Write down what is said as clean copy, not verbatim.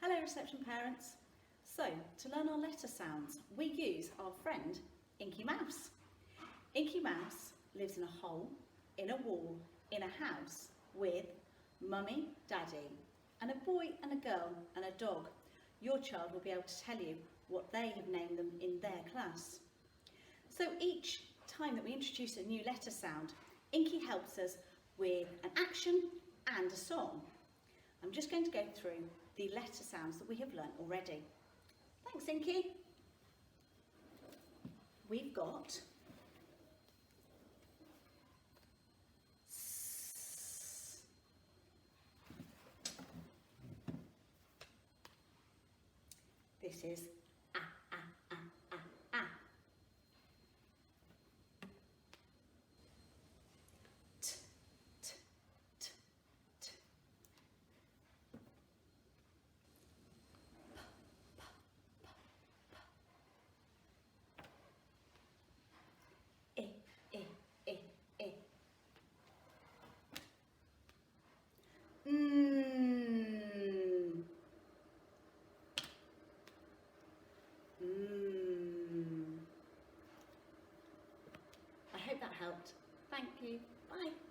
Hello reception parents. So to learn our letter sounds we use our friend Inky Mouse. Inky Mouse lives in a hole, in a wall, in a house with mummy, daddy and a boy and a girl and a dog. Your child will be able to tell you what they have named them in their class. So each time that we introduce a new letter sound, Inky helps us with an action and a song. I'm just going to go through the letter sounds that we have learnt already. Thanks, Inky. We've got S. This is A, A, A, A, A. T, T, T, T. I hope that helped. Thank you. Bye.